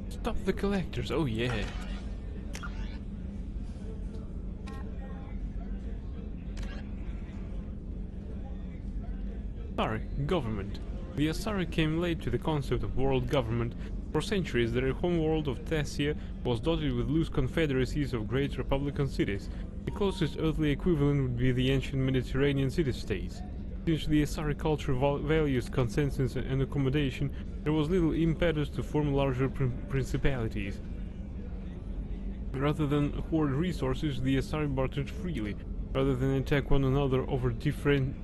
Stop the collectors, oh yeah. Sorry, government. The Asari came late to the concept of world government. For centuries, their homeworld of Thessia was dotted with loose confederacies of great republican cities. The closest earthly equivalent would be the ancient Mediterranean city-states. Since the Asari culture values consensus and accommodation, there was little impetus to form larger principalities. Rather than hoard resources, the Asari bartered freely. Rather than attack one another over different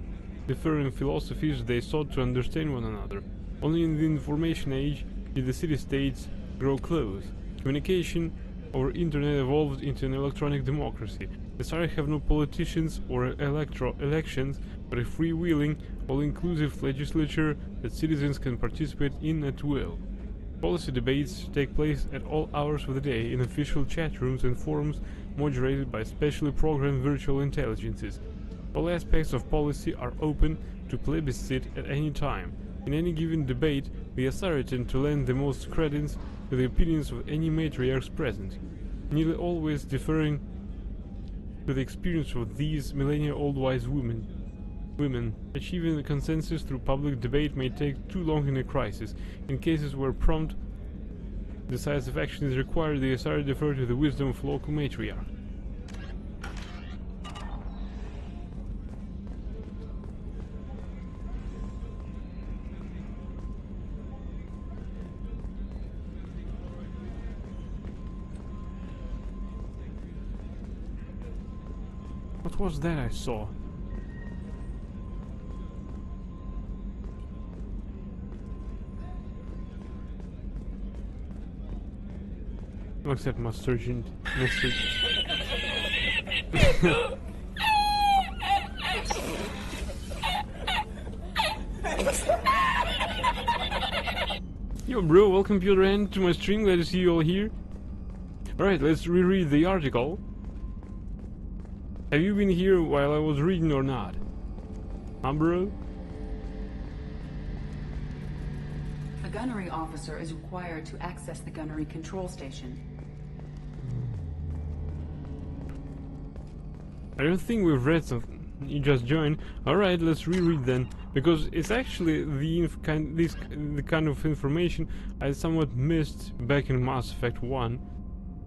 philosophies, they sought to understand one another. Only in the information age did the city-states grow close. Communication over internet evolved into an electronic democracy. The Asari have no politicians or elections, but a freewheeling, all-inclusive legislature that citizens can participate in at will. Policy debates take place at all hours of the day in official chat rooms and forums moderated by specially programmed virtual intelligences. All aspects of policy are open to plebiscite at any time. In any given debate, the Asari tend to lend the most credence to the opinions of any matriarchs present, nearly always deferring to the experience of these millennia-old wise women. Achieving a consensus through public debate may take too long in a crisis. In cases where prompt, decisive action is required, the Asari defer to the wisdom of local matriarch. What was that I saw? Accept my sergeant message. Yo bro, welcome Piotr and to my stream, glad to see you all here. Alright, let's reread the article. Have you been here while I was reading or not? Huh bro? A gunnery officer is required to access the gunnery control station. I don't think we've read something. You just joined. Alright, let's reread then. Because it's actually the kind of information I somewhat missed back in Mass Effect 1.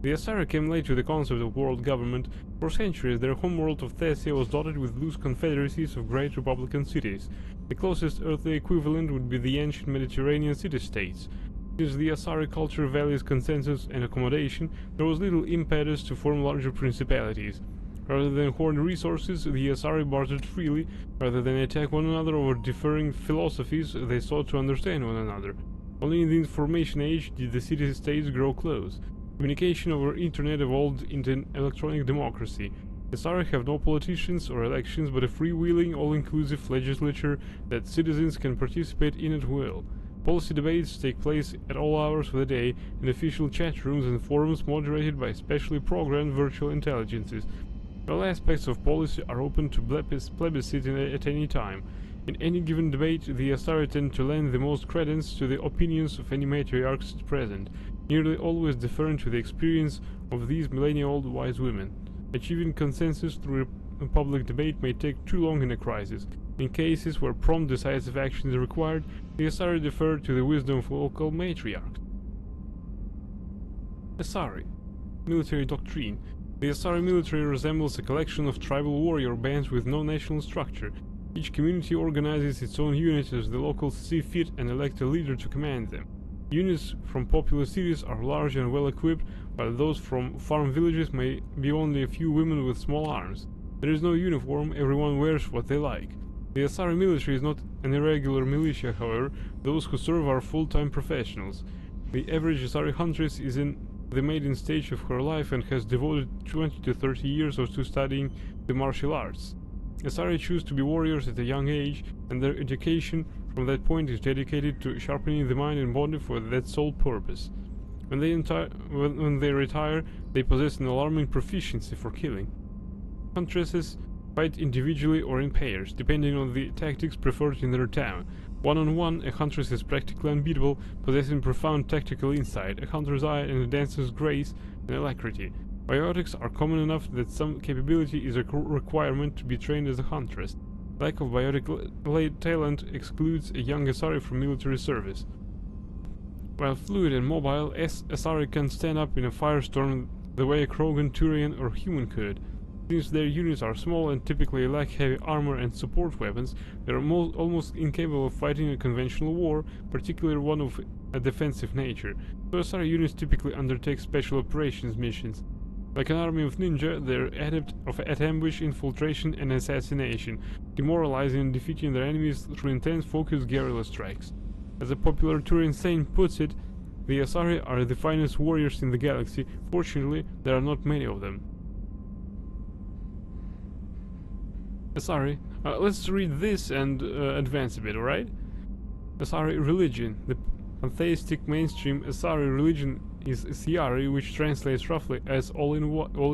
The Asari came late to the concept of world government. For centuries, their homeworld of Thessia was dotted with loose confederacies of great republican cities. The closest earthly equivalent would be the ancient Mediterranean city-states. Since the Asari culture values consensus and accommodation, there was little impetus to form larger principalities. Rather than hoard resources, the Asari bartered freely. Rather than attack one another over differing philosophies, they sought to understand one another. Only in the information age did the city-states grow close. Communication over internet evolved into an electronic democracy. The Asari have no politicians or elections, but a freewheeling, all-inclusive legislature that citizens can participate in at will. Policy debates take place at all hours of the day in official chat rooms and forums moderated by specially programmed virtual intelligences. All aspects of policy are open to plebiscite at any time. In any given debate, the Asari tend to lend the most credence to the opinions of any matriarchs present, nearly always deferring to the experience of these millennia-old wise women. Achieving consensus through a public debate may take too long in a crisis. In cases where prompt decisive action is required, the Asari defer to the wisdom of local matriarchs. Asari. Military doctrine. The Asari military resembles a collection of tribal warrior bands with no national structure. Each community organizes its own unit as the locals see fit and elect a leader to command them. Units from populous cities are large and well equipped, while those from farm villages may be only a few women with small arms. There is no uniform, everyone wears what they like. The Asari military is not an irregular militia, however. Those who serve are full-time professionals. The average Asari huntress is in the maiden stage of her life and has devoted 20 to 30 years to studying the martial arts. Asari choose to be warriors at a young age, and their education from that point is dedicated to sharpening the mind and body for that sole purpose. When they retire, they possess an alarming proficiency for killing. Huntresses fight individually or in pairs, depending on the tactics preferred in their town. One-on-one, a huntress is practically unbeatable, possessing profound tactical insight, a hunter's eye, and a dancer's grace and alacrity. Biotics are common enough that some capability is a requirement to be trained as a huntress. Lack of biotic talent excludes a young Asari from military service. While fluid and mobile, Asari can stand up in a firestorm the way a Krogan, Turian, or human could. Since their units are small and typically lack heavy armor and support weapons, they are almost incapable of fighting a conventional war, particularly one of a defensive nature. So Asari units typically undertake special operations missions. Like an army of ninja, they are adept at ambush, infiltration, and assassination, demoralizing and defeating their enemies through intense focused guerrilla strikes. As a popular Turian saying puts it, the Asari are the finest warriors in the galaxy. Fortunately, there are not many of them. Asari. Let's read this and advance a bit, alright? Asari religion. The pantheistic mainstream Asari religion is Siari, which translates roughly as all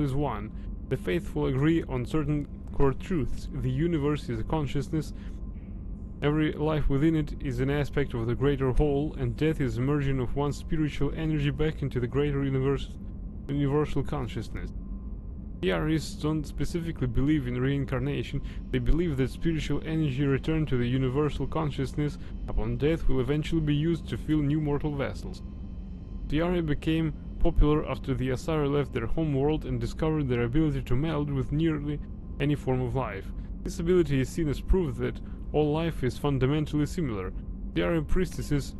is one. The faithful agree on certain core truths. The universe is a consciousness. Every life within it is an aspect of the greater whole, and death is a merging of one's spiritual energy back into the greater universal consciousness. Siarists don't specifically believe in reincarnation. They believe that spiritual energy returned to the universal consciousness upon death will eventually be used to fill new mortal vessels. Siari became popular after the Asari left their home world and discovered their ability to meld with nearly any form of life. This ability is seen as proof that all life is fundamentally similar. Siari priestesses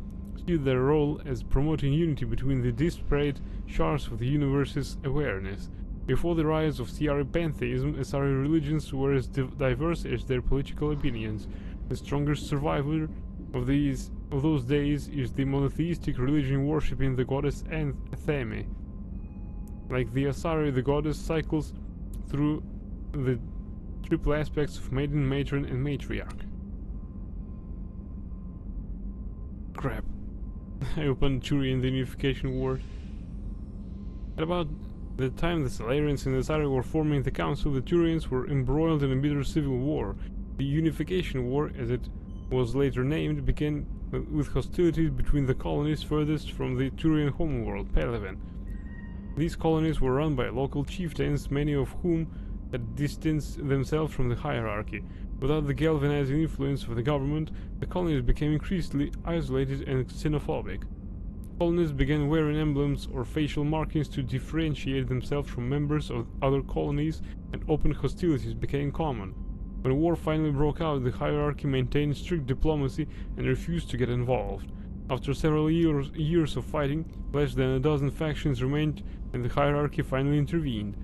see their role as promoting unity between the disparate shards of the universe's awareness. Before the rise of Siari pantheism, Asari religions were as diverse as their political opinions. The strongest survivor of those days is the monotheistic religion worshipping the goddess Athame. Like the Asari, the goddess cycles through the triple aspects of maiden, matron, and matriarch. Crap. I opened Turian the Unification War. At about the time the Salarians and Asari were forming the Council, the Turians were embroiled in a bitter civil war. The Unification War, as it was later named, began with hostilities between the colonies furthest from the Turian homeworld, Palaven. These colonies were run by local chieftains, many of whom had distanced themselves from the hierarchy. Without the galvanizing influence of the government, the colonies became increasingly isolated and xenophobic. Colonies began wearing emblems or facial markings to differentiate themselves from members of other colonies, and open hostilities became common. When war finally broke out, the hierarchy maintained strict diplomacy and refused to get involved. After several years of fighting, less than a dozen factions remained, and the hierarchy finally intervened.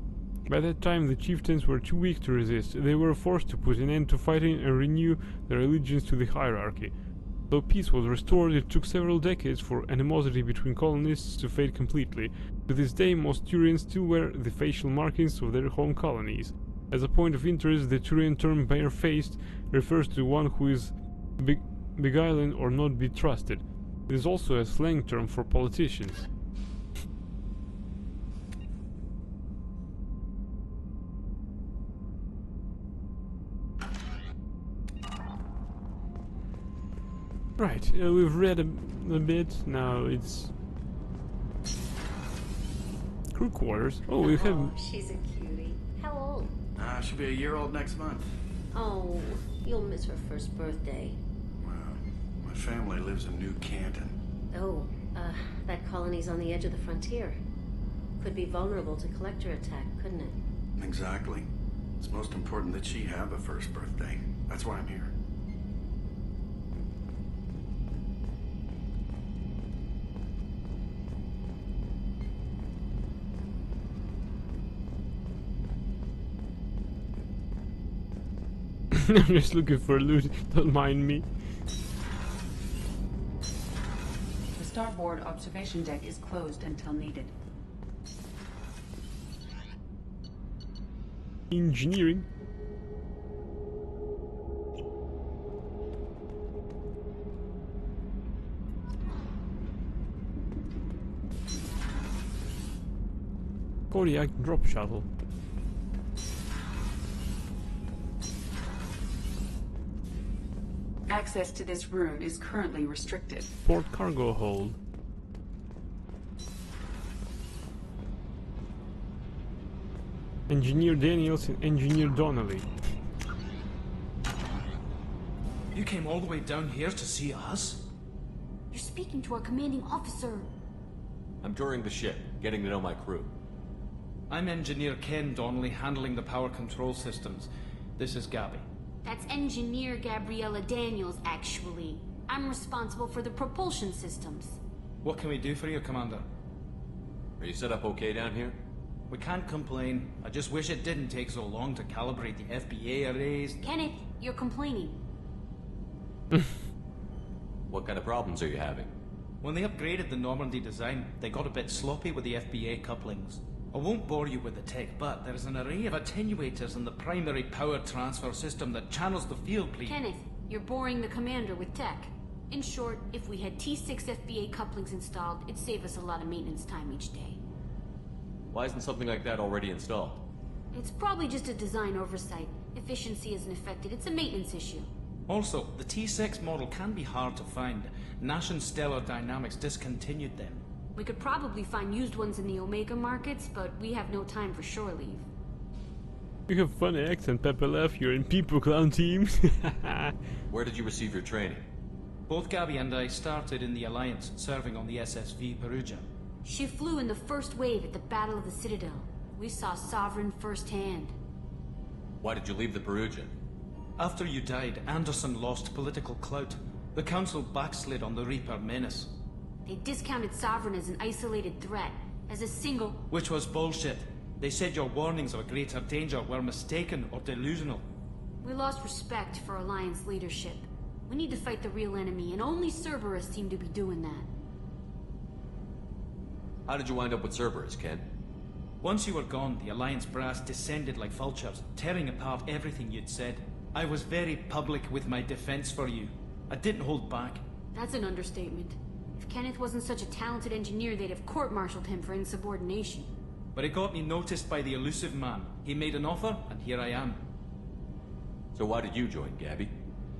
By that time, the chieftains were too weak to resist. They were forced to put an end to fighting and renew their allegiance to the hierarchy. Though peace was restored, it took several decades for animosity between colonists to fade completely. To this day, most Turians still wear the facial markings of their home colonies. As a point of interest, the Turian term bare-faced refers to one who is beguiling or not be trusted. It is also a slang term for politicians. Right, we've read a bit, now it's crew quarters. Oh, we have... She's a cutie. How old? She'll be a year old next month. Oh, you'll miss her first birthday. Wow. My family lives in New Canton. Oh, that colony's on the edge of the frontier. Could be vulnerable to collector attack, couldn't it? Exactly. It's most important that she have a first birthday. That's why I'm here. I'm just looking for loot, don't mind me. The starboard observation deck is closed until needed. Engineering. Kodiak drop shuttle. Access to this room is currently restricted. Port cargo hold. Engineer Daniels and Engineer Donnelly. You came all the way down here to see us? You're speaking to our commanding officer. I'm touring the ship, getting to know my crew. I'm Engineer Ken Donnelly, handling the power control systems. This is Gabby. That's Engineer Gabriella Daniels, actually. I'm responsible for the propulsion systems. What can we do for you, Commander? Are you set up okay down here? We can't complain. I just wish it didn't take so long to calibrate the FBA arrays. Kenneth, you're complaining. What kind of problems are you having? When they upgraded the Normandy design, they got a bit sloppy with the FBA couplings. I won't bore you with the tech, but there's an array of attenuators in the primary power transfer system that channels the field, please. Kenneth, you're boring the commander with tech. In short, if we had T6 FBA couplings installed, it'd save us a lot of maintenance time each day. Why isn't something like that already installed? It's probably just a design oversight. Efficiency isn't affected, it's a maintenance issue. Also, the T6 model can be hard to find. Nash and Stellar Dynamics discontinued them. We could probably find used ones in the Omega markets, but we have no time for shore leave. You have funny accent, Pepper Left. You're in People Clown team. Where did you receive your training? Both Gabby and I started in the Alliance, serving on the SSV Perugia. She flew in the first wave at the Battle of the Citadel. We saw Sovereign firsthand. Why did you leave the Perugia? After you died, Anderson lost political clout. The Council backslid on the Reaper menace. They discounted Sovereign as an isolated threat, as a single... Which was bullshit. They said your warnings of a greater danger were mistaken or delusional. We lost respect for Alliance leadership. We need to fight the real enemy, and only Cerberus seem to be doing that. How did you wind up with Cerberus, Ken? Once you were gone, the Alliance brass descended like vultures, tearing apart everything you'd said. I was very public with my defense for you. I didn't hold back. That's an understatement. If Kenneth wasn't such a talented engineer, they'd have court-martialed him for insubordination. But it got me noticed by the elusive man. He made an offer, and here I am. So why did you join, Gabby?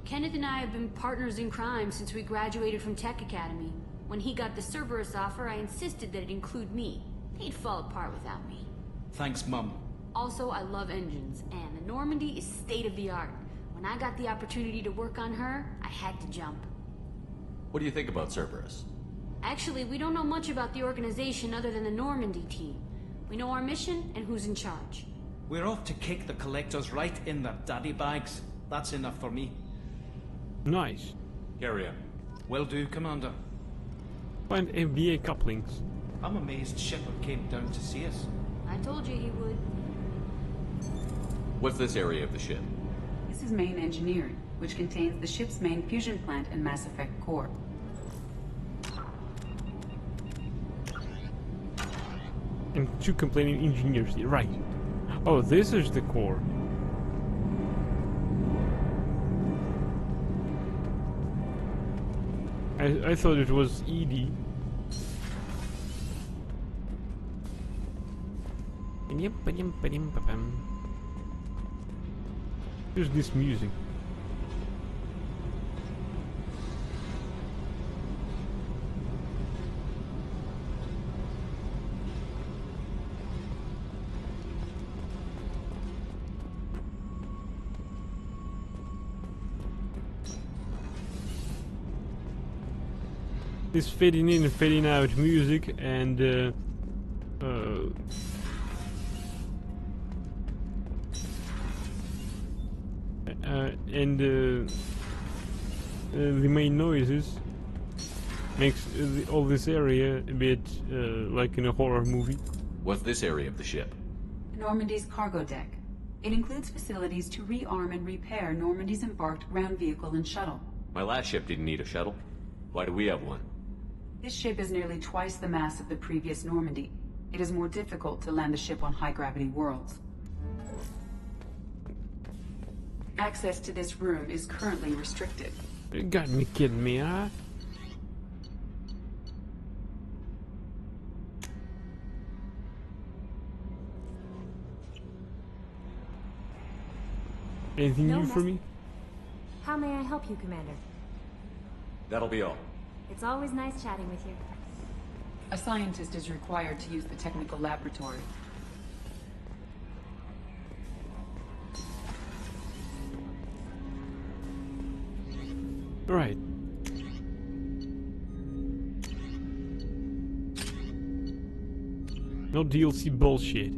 Kenneth and I have been partners in crime since we graduated from Tech Academy. When he got the Cerberus offer, I insisted that it include me. He'd fall apart without me. Thanks, Mum. Also, I love engines, and the Normandy is state-of-the-art. When I got the opportunity to work on her, I had to jump. What do you think about Cerberus? Actually, we don't know much about the organization other than the Normandy team. We know our mission and who's in charge. We're off to kick the Collectors right in their daddy bags. That's enough for me. Nice. Carry on. Will do, Commander. Find FBA couplings. I'm amazed Shepard came down to see us. I told you he would. What's this area of the ship? This is main engineering, which contains the ship's main fusion plant and Mass Effect core. And two complaining engineers here. Right. Oh, this is the core. I thought it was ED. Here's this music. This fading in and fading out music and and the main noises makes all this area a bit like in a horror movie. What's this area of the ship? Normandy's cargo deck. It includes facilities to rearm and repair Normandy's embarked ground vehicle and shuttle. My last ship didn't need a shuttle. Why do we have one? This ship is nearly twice the mass of the previous Normandy. It is more difficult to land the ship on high-gravity worlds. Access to this room is currently restricted. You got me kidding me, huh? Anything new for me? How may I help you, Commander? That'll be all. It's always nice chatting with you. A scientist is required to use the technical laboratory. Right. No DLC bullshit.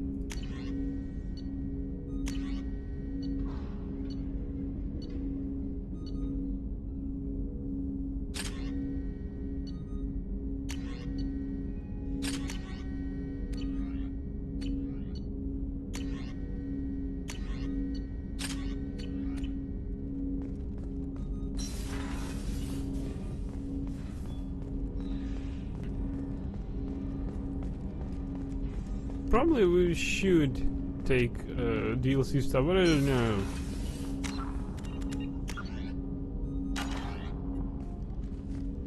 Probably we should take DLC stuff, but I don't know.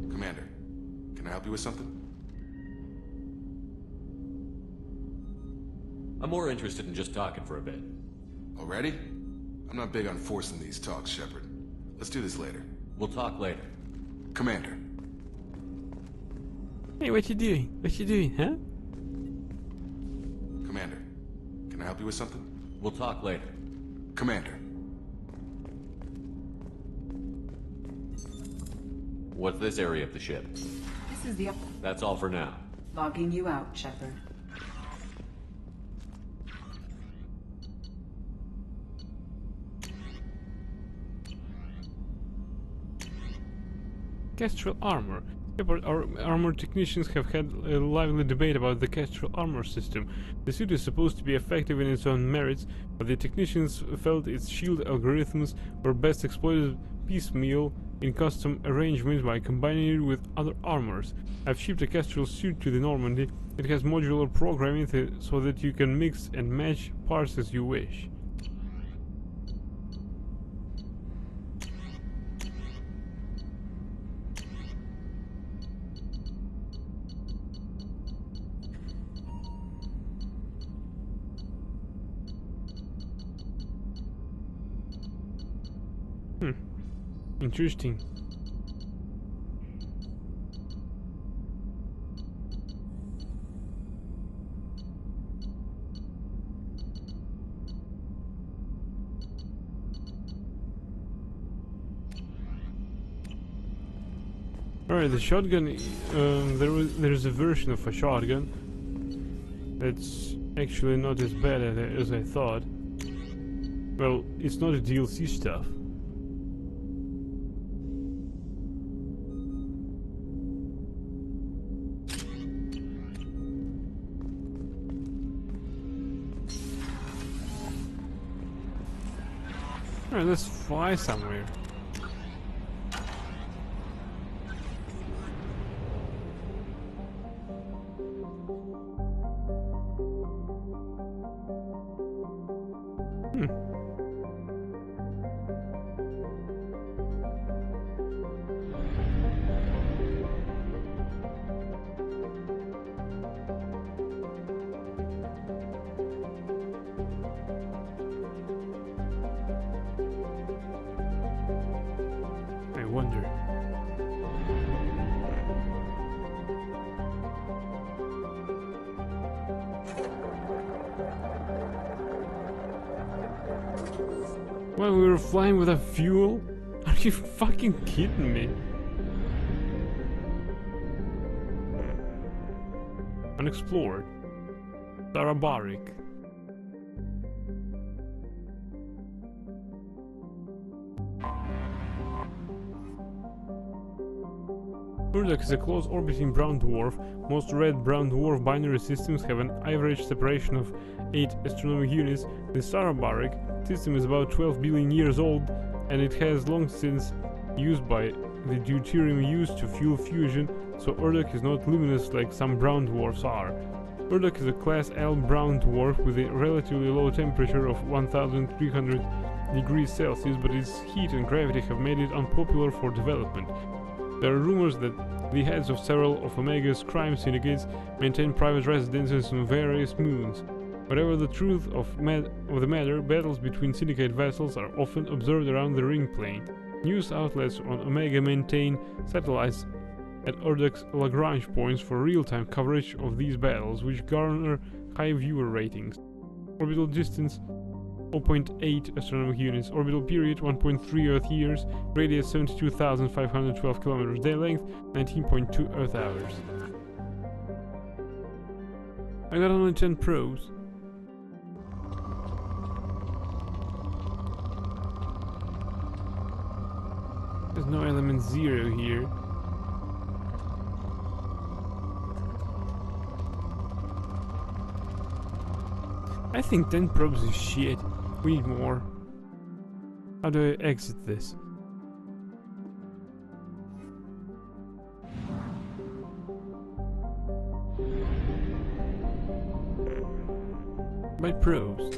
Commander, can I help you with something? I'm more interested in just talking for a bit. Already? I'm not big on forcing these talks, Shepard. Let's do this later. We'll talk later. Commander. Hey, what you doing? What you doing, huh? Commander, can I help you with something? We'll talk later. Commander. What's this area of the ship? This is the... That's all for now. Logging you out, Shepard. Kestrel armor. Our armor technicians have had a lively debate about the Kestrel armor system. The suit is supposed to be effective in its own merits, but the technicians felt its shield algorithms were best exploited piecemeal in custom arrangements by combining it with other armors. I've shipped a Kestrel suit to the Normandy. It has modular programming so that you can mix and match parts as you wish. Interesting. Alright, the shotgun, there's a version of a shotgun that's actually not as bad as I thought. Well, it's not a DLC stuff. Alright, let's fly somewhere. Wonder. Well, we were flying without fuel? Are you fucking kidding me? Unexplored. Sarabarik. Urdak is a close orbiting brown dwarf. Most red-brown dwarf binary systems have an average separation of 8 astronomical units. The Sarabarik system is about 12 billion years old, and it has long since used by the deuterium used to fuel fusion, so Urdak is not luminous like some brown dwarfs are. Urdak is a class L brown dwarf with a relatively low temperature of 1300 degrees Celsius, but its heat and gravity have made it unpopular for development. There are rumors that the heads of several of Omega's crime syndicates maintain private residences on various moons. Whatever the truth of the matter, battles between syndicate vessels are often observed around the ring plane. News outlets on Omega maintain satellites at Urdak's Lagrange points for real-time coverage of these battles, which garner high viewer ratings. Orbital distance 0.8 astronomical units, orbital period 1.3 Earth years, radius 72,512 kilometers, day length 19.2 Earth hours. I got only 10 probes. There's no element 0 here. I think 10 probes is shit. We need more. How do I exit this? My probes.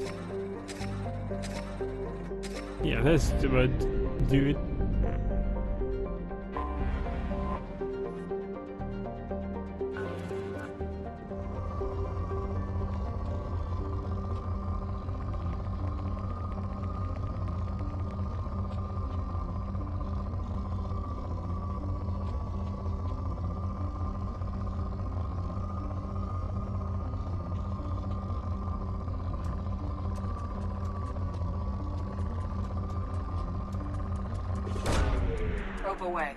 Yeah, that's about do it. Probe away.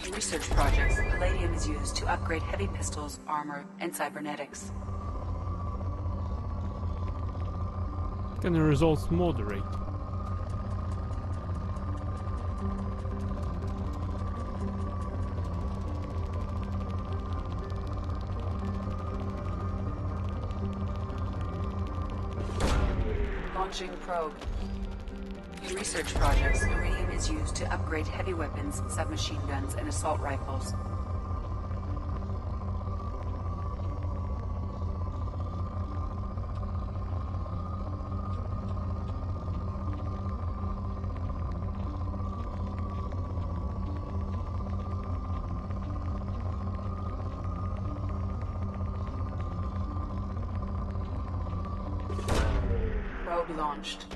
In research projects, palladium is used to upgrade heavy pistols, armor, and cybernetics. Can the results moderate? Launching probe. In research projects, iridium is used to upgrade heavy weapons, submachine guns, and assault rifles. Probe launched.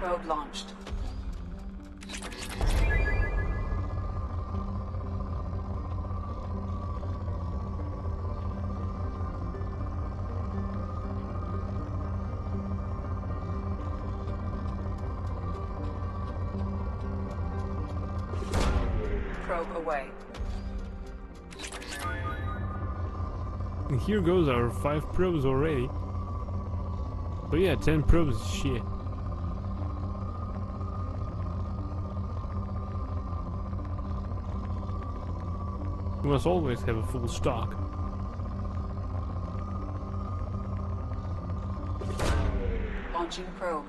Probe launched. Probe away. And here goes our 5 probes already. But yeah, 10 probes is shit. We must always have a full stock. Launching probe.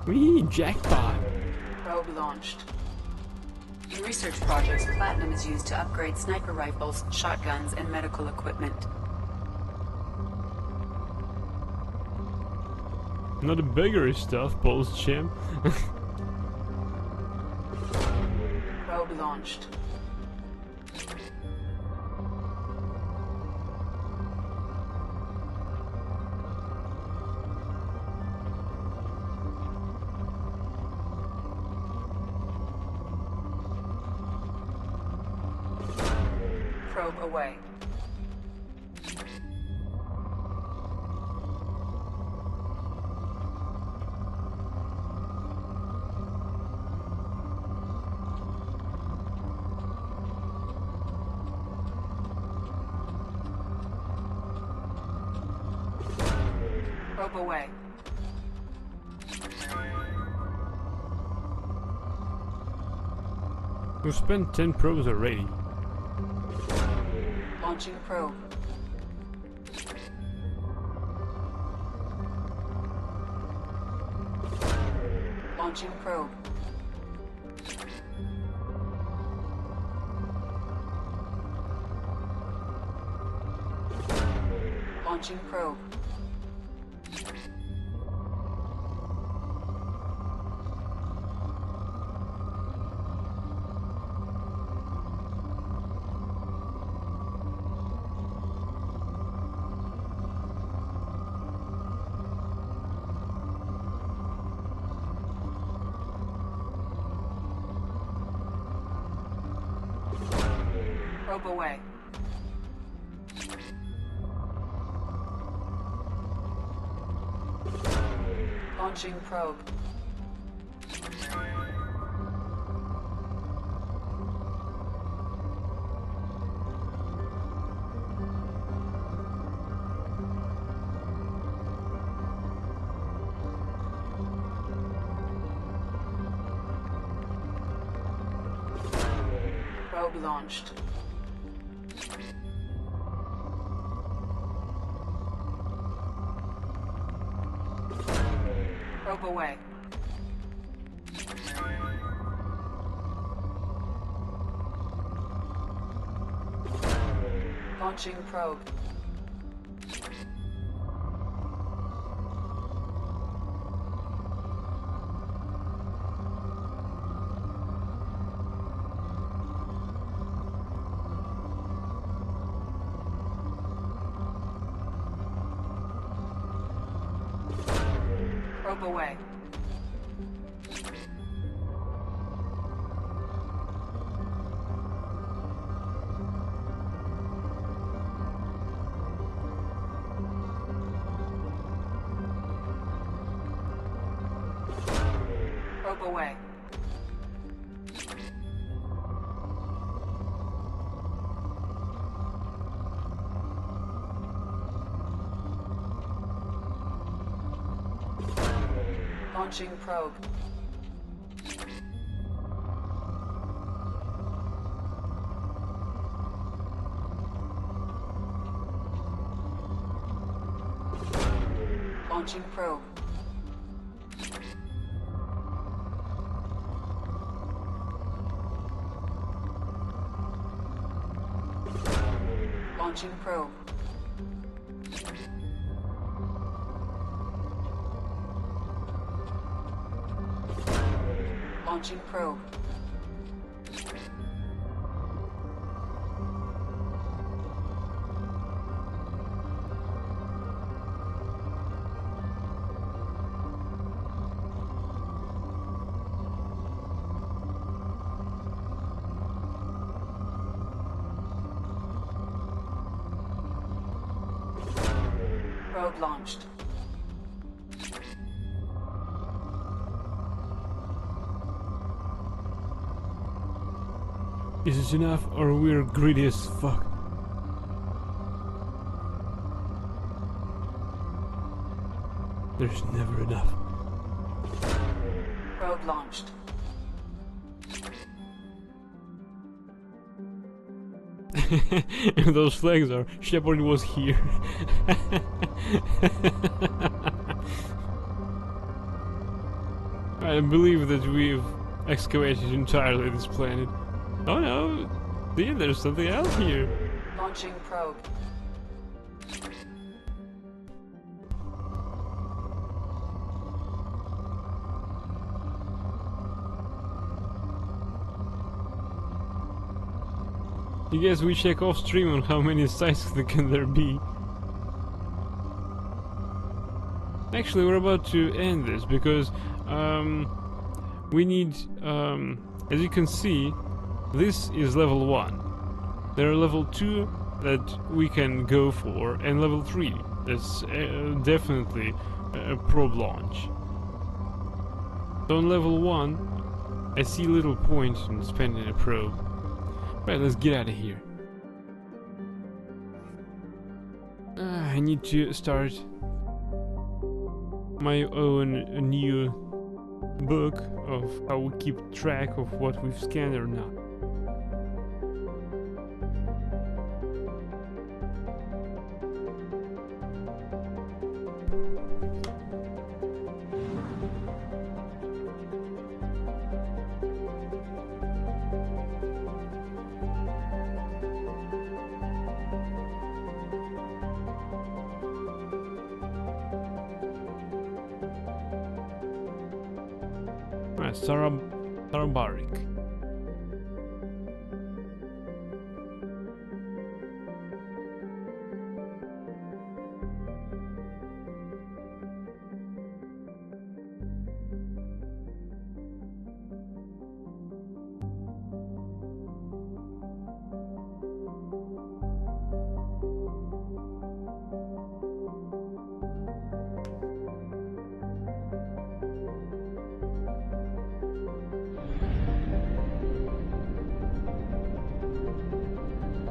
Whee, jackpot! Probe launched. In research projects, platinum is used to upgrade sniper rifles, shotguns, and medical equipment. Not the bigger stuff, Pulse Champ. Probe launched. Probe away. Probe away. We've spent 10 probes already. Launching probe. Launching probe. Launching probe. Probe away. Launching probe. Probe launched. Probe away. Launching probe. Probe away. Probe away. Launching probe. Launching probe. Launching probe. Launching probe. Probe launched. Is this enough, or we're greedy as fuck? There's never enough. Probe launched. And those flags are Shepard was here. I believe that we've excavated entirely this planet. Oh no, there's something else here. Launching probe. You guess we check off stream on how many sites can there be. Actually, we're about to end this because we need, as you can see, this is level 1. There are level 2 that we can go for, and level 3 that's definitely a probe launch. So on level 1, I see little point in spending a probe. Right, let's get out of here. I need to start my own new book of how we keep track of what we've scanned or not. Sarabarik.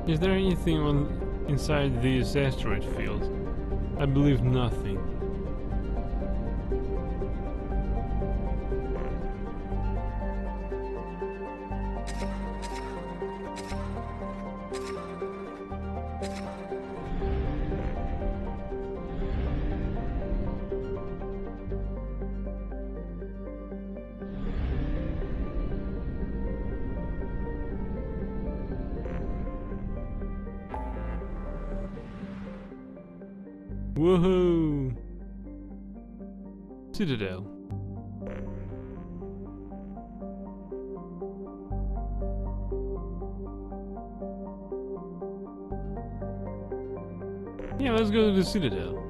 Is there anything inside this asteroid field? I believe nothing. Woohoo! Citadel. Yeah, let's go to the Citadel.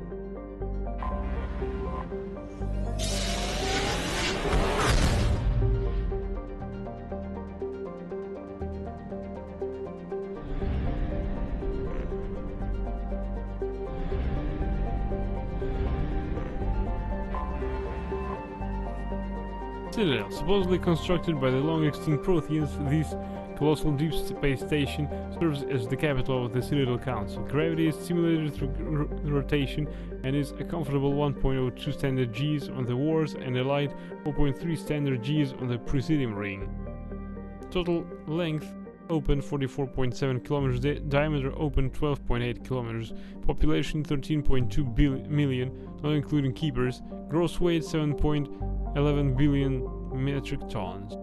Citadel, supposedly constructed by the long-extinct Protheans, this colossal deep space station serves as the capital of the Citadel Council. Gravity is simulated through rotation and is a comfortable 1.02 standard Gs on the wars and a light 4.3 standard Gs on the Presidium ring. Total length open 44.7 kilometers, diameter open 12.8 kilometers, population 13.2 million, not including keepers, gross weight 7.11 billion metric tons.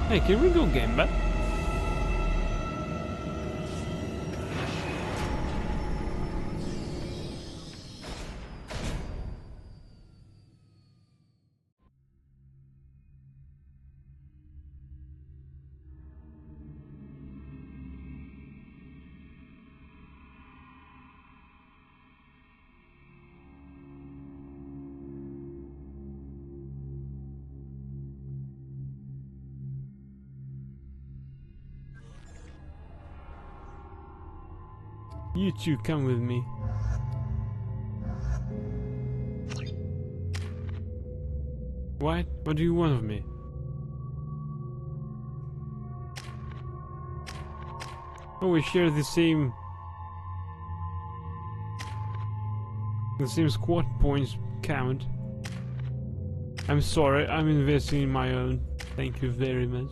Hey, can we go game back? You two come with me. What? What do you want of me? Oh, we share the same squad points count. I'm sorry, I'm investing in my own. Thank you very much.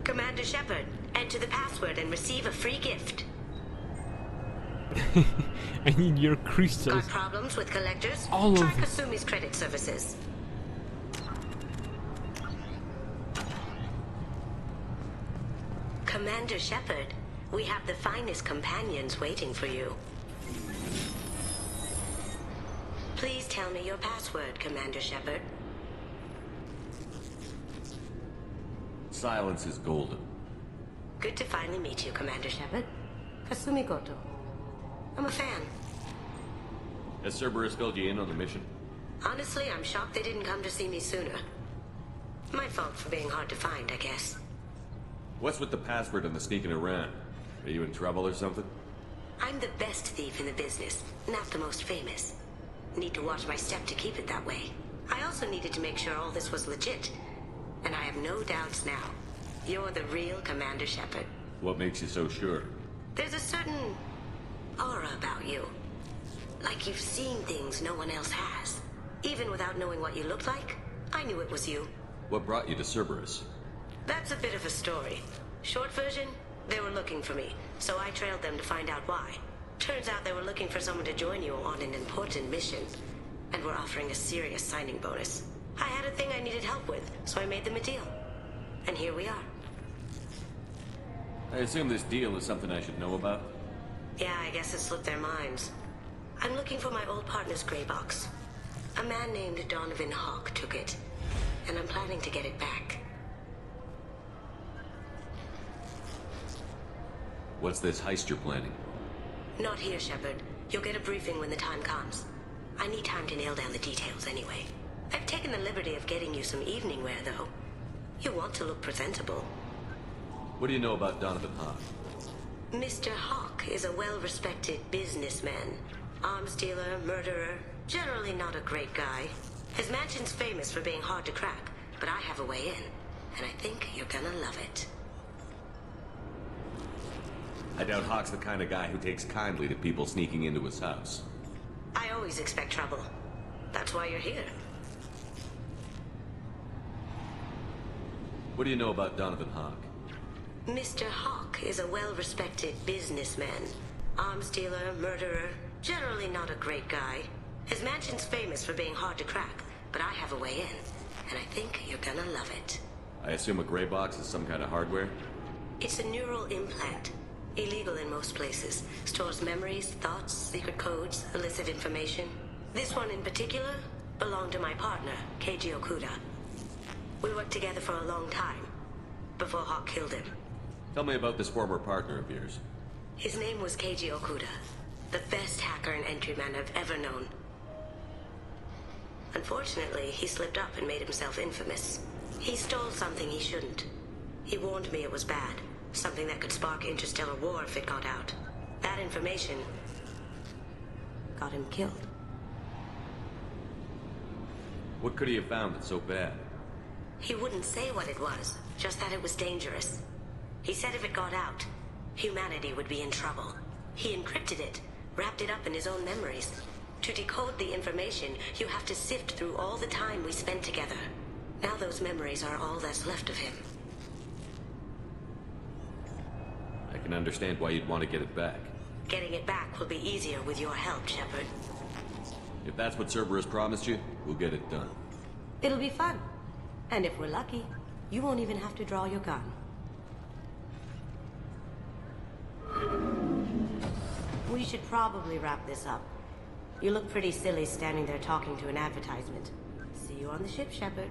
Commander Shepard, enter the password and receive a free gift. I need your crystals. Got problems with collectors? All Try of them. Kasumi's credit services. Commander Shepard, We have the finest companions waiting for you. Please tell me your password, Commander Shepard. Silence is golden. Good to finally meet you, Commander Shepard. Kasumi Goto. I'm a fan. Has Cerberus filled you in on the mission? Honestly, I'm shocked they didn't come to see me sooner. My fault for being hard to find, I guess. What's with the password and the sneaking around? Are you in trouble or something? I'm the best thief in the business, not the most famous. Need to watch my step to keep it that way. I also needed to make sure all this was legit. And I have no doubts now. You're the real Commander Shepard. What makes you so sure? There's a certain aura about you. Like you've seen things no one else has. Even without knowing what you looked like, I knew it was you. What brought you to Cerberus? That's a bit of a story. Short version, they were looking for me, so I trailed them to find out why. Turns out they were looking for someone to join you on an important mission, and were offering a serious signing bonus. I had a thing I needed help with, so I made them a deal. And here we are. I assume this deal is something I should know about? Yeah, I guess it slipped their minds. I'm looking for my old partner's gray box. A man named Donovan Hawk took it, and I'm planning to get it back. What's this heist you're planning? Not here, Shepard. You'll get a briefing when the time comes. I need time to nail down the details anyway. I've taken the liberty of getting you some evening wear, though. You want to look presentable. What do you know about Donovan Hawk? Mr. Hawk is a well-respected businessman. Arms dealer, murderer, generally not a great guy. His mansion's famous for being hard to crack, but I have a way in, and I think you're gonna love it. I doubt Hawk's the kind of guy who takes kindly to people sneaking into his house. I always expect trouble. That's why you're here. What do you know about Donovan Hawk? Mr. Hawk is a well-respected businessman. Arms dealer, murderer, generally not a great guy. His mansion's famous for being hard to crack, but I have a way in, and I think you're gonna love it. I assume a gray box is some kind of hardware? It's a neural implant. Illegal in most places. Stores memories, thoughts, secret codes, illicit information. This one in particular belonged to my partner, Keiji Okuda. We worked together for a long time, before Hawk killed him. Tell me about this former partner of yours. His name was Keiji Okuda, the best hacker and entryman I've ever known. Unfortunately, he slipped up and made himself infamous. He stole something he shouldn't. He warned me it was bad. Something that could spark interstellar war if it got out. That information got him killed. What could he have found that's so bad? He wouldn't say what it was, just that it was dangerous. He said if it got out, humanity would be in trouble. He encrypted it, wrapped it up in his own memories. To decode the information, you have to sift through all the time we spent together. Now those memories are all that's left of him. I can understand why you'd want to get it back. Getting it back will be easier with your help, Shepard. If that's what Cerberus promised you, we'll get it done. It'll be fun. And if we're lucky, you won't even have to draw your gun. We should probably wrap this up. You look pretty silly standing there talking to an advertisement. See you on the ship, Shepard.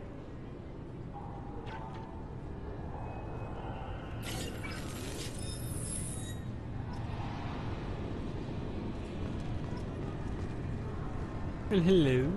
Well, hello.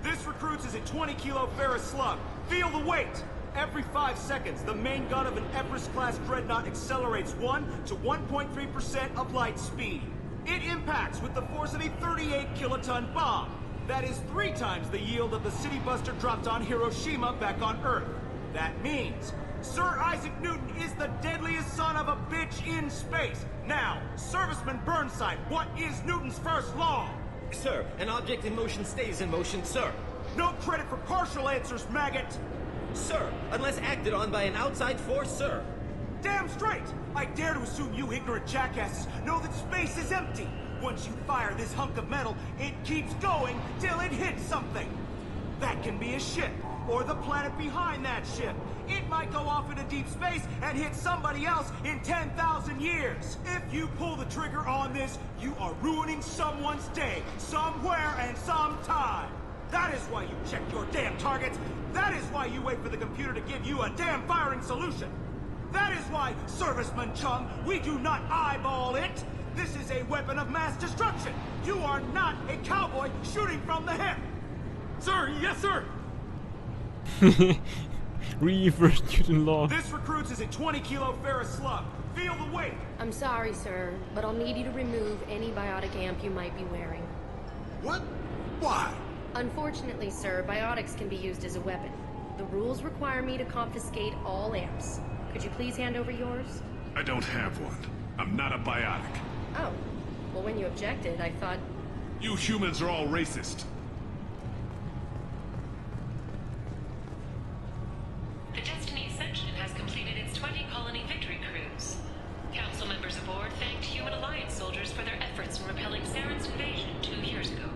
This recruits is a 20-kilo ferrous slug. Feel the weight! Every 5 seconds, the main gun of an Everest-class dreadnought accelerates 1 to 1.3% of light speed. It impacts with the force of a 38-kiloton bomb. That is 3 times the yield of the City Buster dropped on Hiroshima back on Earth. That means Sir Isaac Newton is the deadliest son of a bitch in space. Now, Serviceman Burnside, what is Newton's first law? Sir, an object in motion stays in motion, sir. No credit for partial answers, maggot! Sir, unless acted on by an outside force, sir. Damn straight! I dare to assume you ignorant jackasses know that space is empty. Once you fire this hunk of metal, it keeps going till it hits something. That can be a ship, or the planet behind that ship. It might go off into deep space and hit somebody else in 10,000 years. If you pull the trigger on this, you are ruining someone's day, somewhere and sometime. That is why you check your damn targets. That is why you wait for the computer to give you a damn firing solution. That is why, Serviceman Chung, we do not eyeball it. This is a weapon of mass destruction. You are not a cowboy shooting from the hip. Sir, yes, sir. Reverse student law. This recruits is a 20-kilo ferrous slug. Feel the weight. I'm sorry, sir, but I'll need you to remove any biotic amp you might be wearing. What? Why? Unfortunately, sir, biotics can be used as a weapon. The rules require me to confiscate all amps. Could you please hand over yours? I don't have one. I'm not a biotic. Oh. Well, when you objected, I thought... You humans are all racist. The Destiny Ascension has completed its 20-colony victory cruise. Council members aboard thanked Human Alliance soldiers for their efforts in repelling Saren's invasion 2 years ago.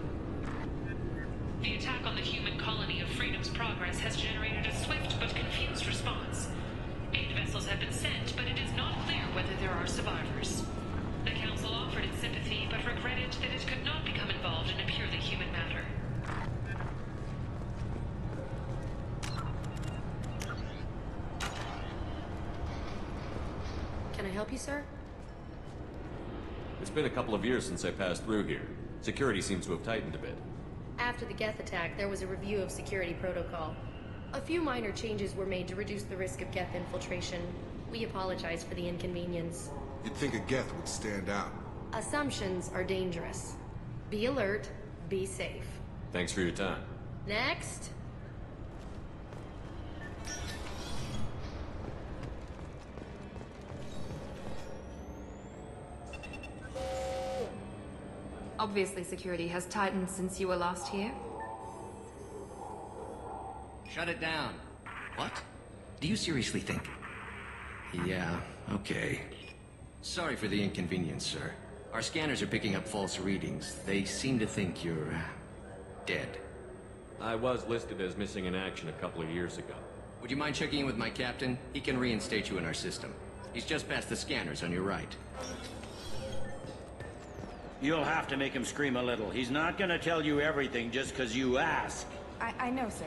The attack on the human colony of Freedom's Progress has generated a swift but confused response. 8 vessels have been sent, but it is not clear whether there are survivors. The Council offered its sympathy, but regretted that it could not become involved in a purely human matter. Can I help you, sir? It's been a couple of years since I passed through here. Security seems to have tightened a bit. After the Geth attack, there was a review of security protocol. A few minor changes were made to reduce the risk of Geth infiltration. We apologize for the inconvenience. You'd think a Geth would stand out. Assumptions are dangerous. Be alert, be safe. Thanks for your time. Next. Obviously, security has tightened since you were last here. Shut it down. What? Do you seriously think? Yeah, okay. Sorry for the inconvenience, sir. Our scanners are picking up false readings. They seem to think you're... dead. I was listed as missing in action a couple of years ago. Would you mind checking in with my captain? He can reinstate you in our system. He's just past the scanners on your right. You'll have to make him scream a little. He's not gonna tell you everything just because you ask. I know, sir.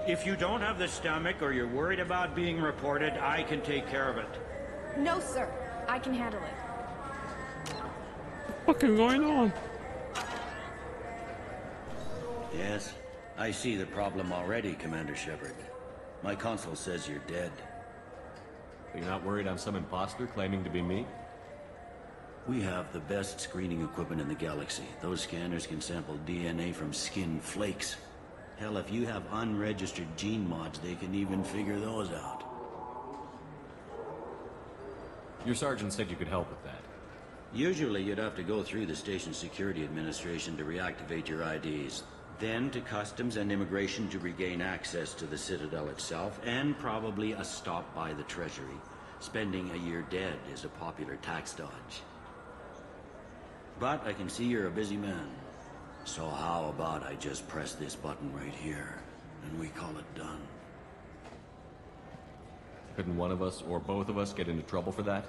If you don't have the stomach or you're worried about being reported, I can take care of it. No, sir. I can handle it. What's fucking going on? Yes, I see the problem already, Commander Shepard. My console says you're dead. You're not worried I'm some imposter claiming to be me? We have the best screening equipment in the galaxy. Those scanners can sample DNA from skin flakes. Hell, if you have unregistered gene mods, they can even figure those out. Your sergeant said you could help with that. Usually you'd have to go through the station security administration to reactivate your IDs. Then to customs and immigration to regain access to the Citadel itself, and probably a stop by the Treasury. Spending a year dead is a popular tax dodge. But I can see you're a busy man. So how about I just press this button right here, and we call it done? Couldn't one of us, or both of us, get into trouble for that?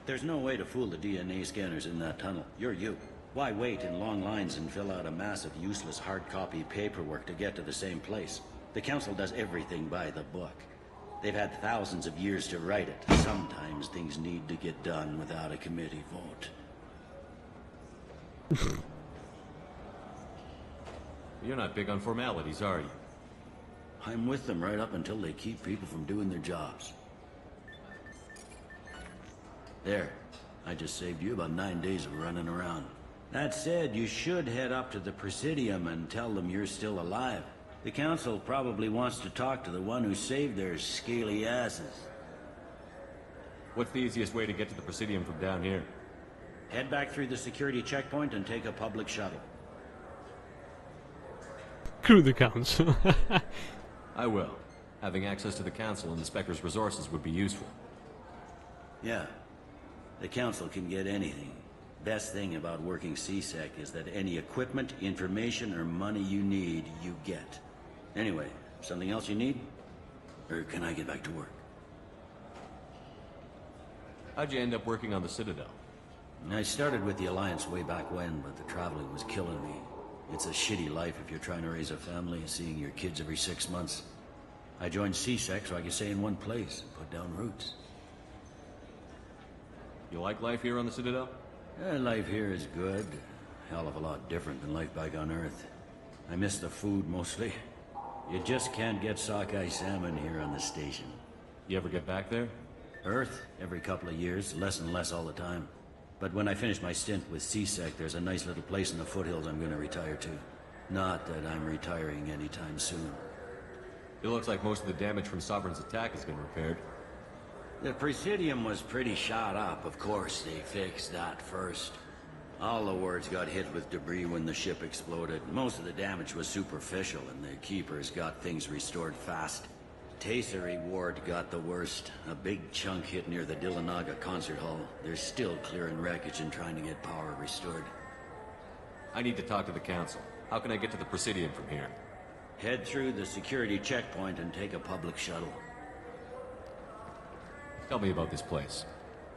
There's no way to fool the DNA scanners in that tunnel. You're you. Why wait in long lines and fill out a massive useless hard copy paperwork to get to the same place? The Council does everything by the book. They've had thousands of years to write it. Sometimes things need to get done without a committee vote. You're not big on formalities, are you? I'm with them right up until they keep people from doing their jobs. There. I just saved you about 9 days of running around. That said, you should head up to the Presidium and tell them you're still alive. The Council probably wants to talk to the one who saved their scaly asses. What's the easiest way to get to the Presidium from down here? Head back through the security checkpoint and take a public shuttle. Screw the Council. I will. Having access to the Council and the Spectre's resources would be useful. Yeah. The Council can get anything. Best thing about working CSEC is that any equipment, information, or money you need, you get. Anyway, something else you need? Or can I get back to work? How'd you end up working on the Citadel? I started with the Alliance way back when, but the traveling was killing me. It's a shitty life if you're trying to raise a family, seeing your kids every 6 months. I joined CSEC so I could stay in one place and put down roots. You like life here on the Citadel? Life here is good. Hell of a lot different than life back on Earth. I miss the food mostly. You just can't get sockeye salmon here on the station. You ever get back there? Earth, every couple of years, less and less all the time. But when I finish my stint with CSEC, there's a nice little place in the foothills I'm gonna retire to. Not that I'm retiring anytime soon. It looks like most of the damage from Sovereign's attack has been repaired. The Presidium was pretty shot up, of course. They fixed that first. All the wards got hit with debris when the ship exploded. Most of the damage was superficial, and the Keepers got things restored fast. Tasery Ward got the worst. A big chunk hit near the Dillanaga concert hall. They're still clearing wreckage and trying to get power restored. I need to talk to the Council. How can I get to the Presidium from here? Head through the security checkpoint and take a public shuttle. Tell me about this place.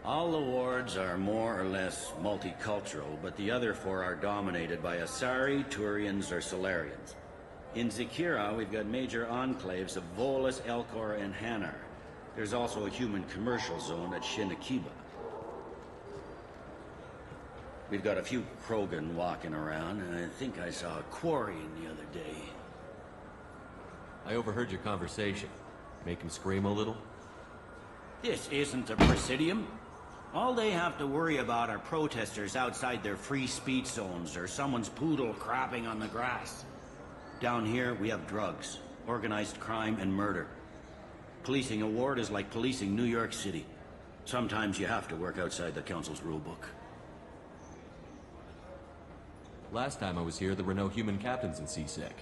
All the wards are more or less multicultural, but the other 4 are dominated by Asari, Turians, or Solarians. In Zakira, we've got major enclaves of Volus, Elcor, and Hanar. There's also a human commercial zone at Shinakiba. We've got a few Krogan walking around, and I think I saw a Quarian the other day. I overheard your conversation. Make him scream a little? This isn't a Presidium. All they have to worry about are protesters outside their free speech zones or someone's poodle crapping on the grass. Down here, we have drugs, organized crime, and murder. Policing a ward is like policing New York City. Sometimes you have to work outside the Council's rulebook. Last time I was here, there were no human captains in CSEC.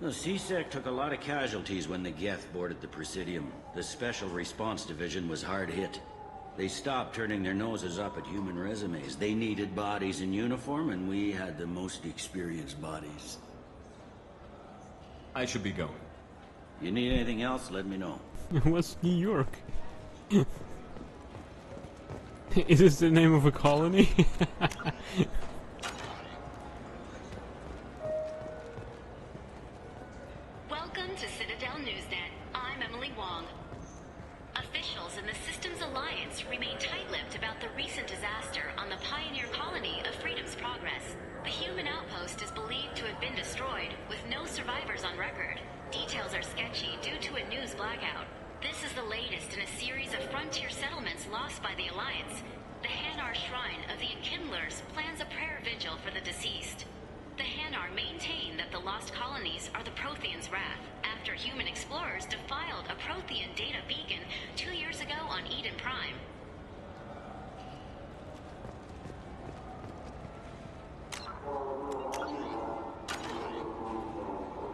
The CSEC took a lot of casualties when the Geth boarded the Presidium. The Special Response Division was hard hit. They stopped turning their noses up at human resumes. They needed bodies in uniform, and we had the most experienced bodies. I should be going. You need anything else, let me know. What's New York? Is this the name of a colony? Welcome to Citadel Newsnet. I'm Emily Wong. Officials in the Systems Alliance remain tight-lipped about the recent disaster on the pioneer colony of Freedom's Progress. The human outpost is believed to have been destroyed, with no survivors on record. Details are sketchy due to a news blackout. This is the latest in a series of frontier settlements lost by the Alliance. The Hanar Shrine of the Enkindlers plans a prayer vigil for the deceased. The Hanar maintain that the lost colonies are the Protheans' wrath, after human explorers defiled a Prothean data beacon 2 years ago on Eden Prime.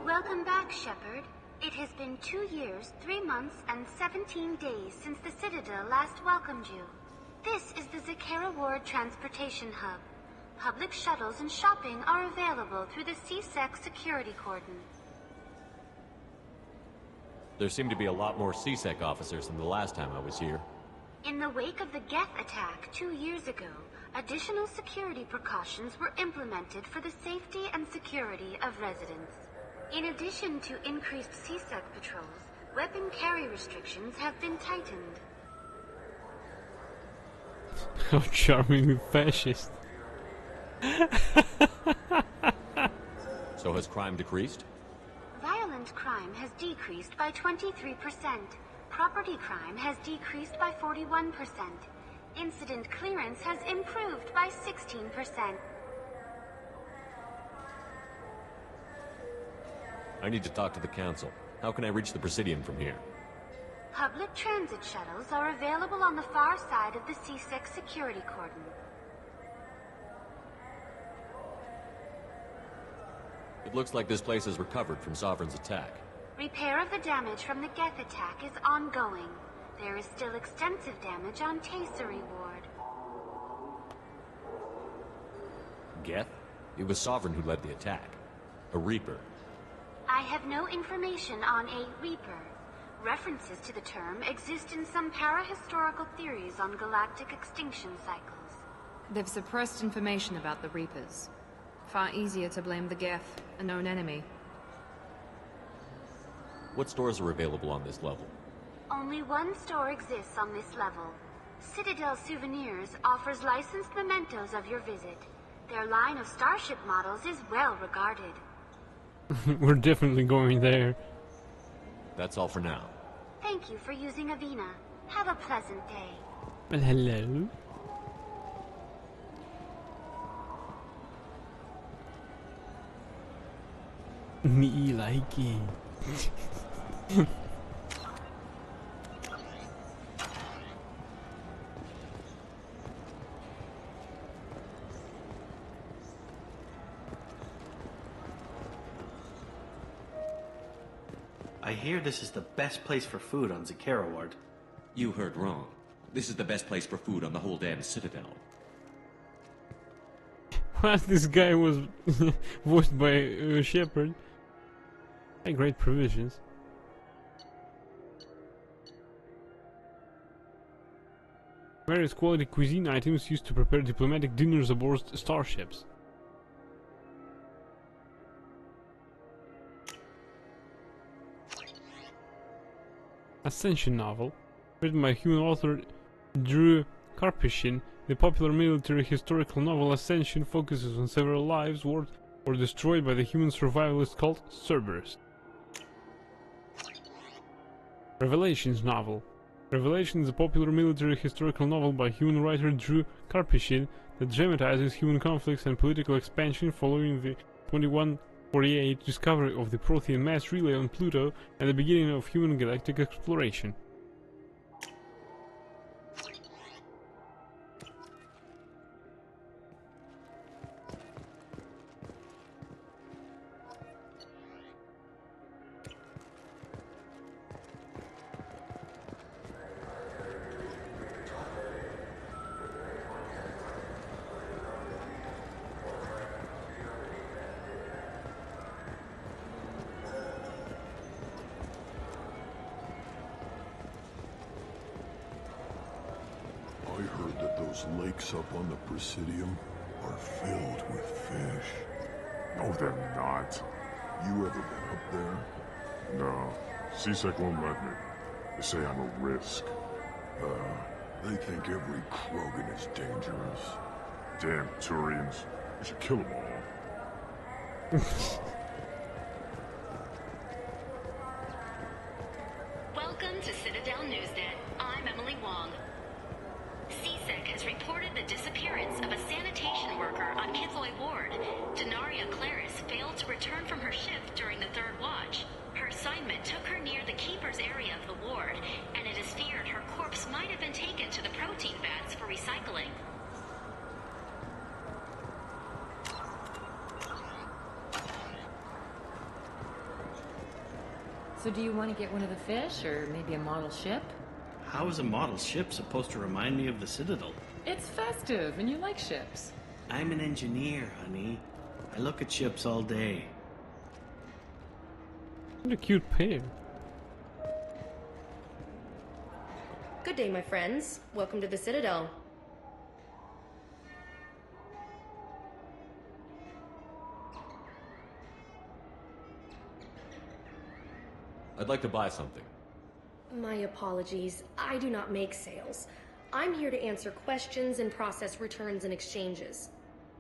Welcome back, Shepard. It has been 2 years, 3 months, and 17 days since the Citadel last welcomed you. This is the Zakera Ward Transportation Hub. Public shuttles and shopping are available through the CSEC security cordon. There seem to be a lot more CSEC officers than the last time I was here. In the wake of the Geth attack 2 years ago, additional security precautions were implemented for the safety and security of residents. In addition to increased CSEC patrols, weapon carry restrictions have been tightened. How charmingly fascist. So has crime decreased? Violent crime has decreased by 23%. Property crime has decreased by 41%. Incident clearance has improved by 16%. I need to talk to the Council. How can I reach the Presidium from here? Public transit shuttles are available on the far side of the CSEC security cordon. It looks like this place has recovered from Sovereign's attack. Repair of the damage from the Geth attack is ongoing. There is still extensive damage on Tasery Ward. Geth? It was Sovereign who led the attack. A Reaper. I have no information on a Reaper. References to the term exist in some parahistorical theories on galactic extinction cycles. They've suppressed information about the Reapers. Far easier to blame the Geth, a known enemy. What stores are available on this level? Only one store exists on this level. Citadel Souvenirs offers licensed mementos of your visit. Their line of starship models is well regarded. We're definitely going there. That's all for now. Thank you for using Avina. Have a pleasant day. Well, hello. Me like it. I hear this is the best place for food on Zakera Ward. You heard wrong. This is the best place for food on the whole damn Citadel. What? This guy was voiced by Shepard. Hey, great provisions. Various quality cuisine items used to prepare diplomatic dinners aboard starships. Ascension novel, written by human author Drew Karpyshyn. The popular military historical novel Ascension focuses on several lives warped or destroyed by the human survivalist cult Cerberus. Revelations novel. Revelation is a popular military historical novel by human writer Drew Karpyshyn that dramatizes human conflicts and political expansion following the 2148 discovery of the Prothean mass relay on Pluto and the beginning of human galactic exploration. I heard that those lakes up on the Presidium are filled with fish. No, they're not. You ever been up there? No. CSEC won't let me. They say I'm a risk. They think every Krogan is dangerous. Damn Turians. We should kill them all. Welcome to Citadel Newsnet. I'm Emily Wong. CSEC has reported the disappearance of a sanitation worker on Kitloy Ward. Denaria Claris failed to return from her shift during the third watch. Her assignment took her near the Keeper's area of the ward, and it is feared her corpse might have been taken to the protein vats for recycling. So do you want to get one of the fish, or maybe a model ship? How is a model ship supposed to remind me of the Citadel? It's festive, and you like ships. I'm an engineer, honey. I look at ships all day. What a cute pair. Good day, my friends. Welcome to the Citadel. I'd like to buy something. My apologies. I do not make sales. I'm here to answer questions and process returns and exchanges.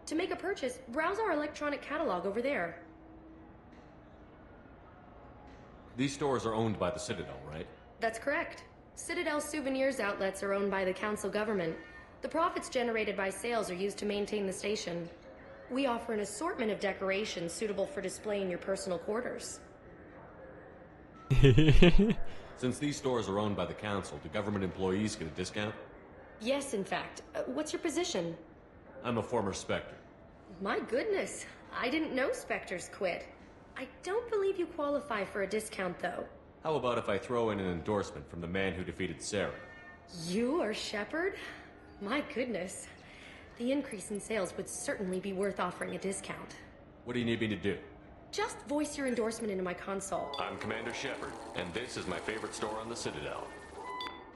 To make a purchase, browse our electronic catalog over there. These stores are owned by the Citadel, right? That's correct. Citadel Souvenirs outlets are owned by the Council government. The profits generated by sales are used to maintain the station. We offer an assortment of decorations suitable for display in your personal quarters. Since these stores are owned by the Council, do government employees get a discount? Yes, in fact. What's your position? I'm a former Spectre. My goodness. I didn't know Spectres quit. I don't believe you qualify for a discount, though. How about if I throw in an endorsement from the man who defeated Sarah? You are Shepard? My goodness. The increase in sales would certainly be worth offering a discount. What do you need me to do? Just voice your endorsement into my console. I'm Commander Shepard, and this is my favorite store on the Citadel.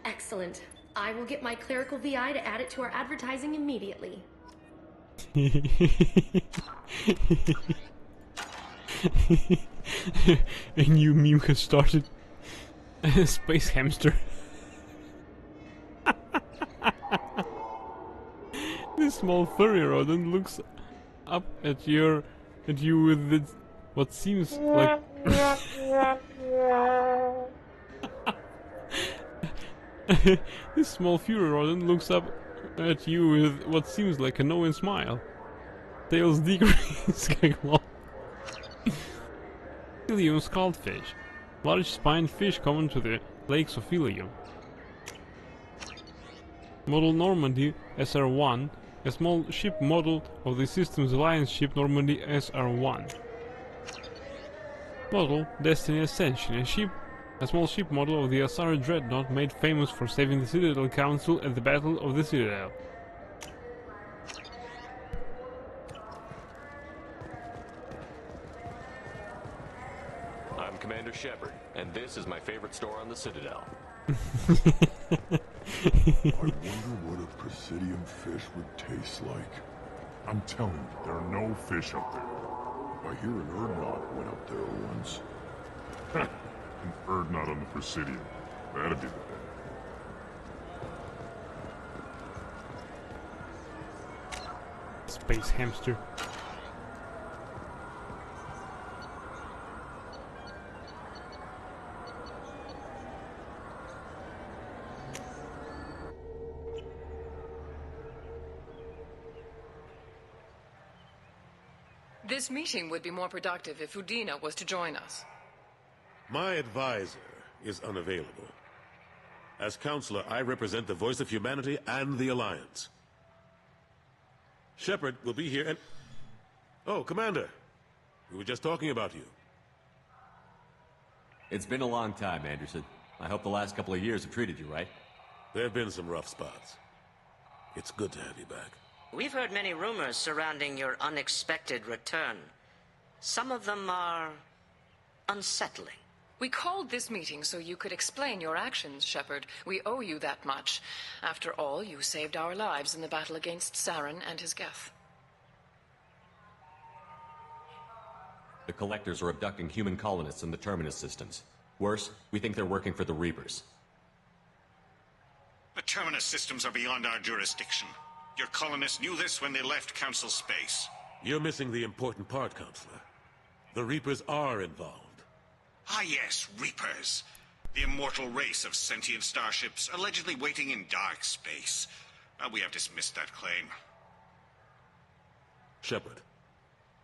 Excellent. I will get my clerical VI to add it to our advertising immediately. A new meme has started. Space hamster. This small furry rodent looks up at you with its, what seems like this small furry rodent looks up at you with what seems like a knowing smile. Tails decrease. Ilium scaldfish. Large spined fish common to the lakes of Ilium. Model Normandy SR-1, a small ship model of the system's alliance ship Normandy SR-1. Model Destiny Ascension, a small ship model of the Asara Dreadnought made famous for saving the Citadel Council at the Battle of the Citadel. I'm Commander Shepard, and this is my favorite store on the Citadel. I wonder what a Presidium fish would taste like. I'm telling you, there are no fish up there. I hear an Urdnot went up there once. An Urdnot on the Presidium. That'd be the thing. Space hamster. This meeting would be more productive if Udina was to join us. My advisor is unavailable. As counselor, I represent the voice of humanity and the Alliance. Shepard will be here and... Oh, Commander. We were just talking about you. It's been a long time, Anderson. I hope the last couple of years have treated you right. There have been some rough spots. It's good to have you back. We've heard many rumors surrounding your unexpected return. Some of them are unsettling. We called this meeting so you could explain your actions, Shepard. We owe you that much. After all, you saved our lives in the battle against Saren and his Geth. The Collectors are abducting human colonists in the Terminus systems. Worse, we think they're working for the Reapers. The Terminus systems are beyond our jurisdiction. Your colonists knew this when they left Council space. You're missing the important part, Counselor. The Reapers are involved. Ah yes, Reapers. The immortal race of sentient starships allegedly waiting in dark space. We have dismissed that claim. Shepard,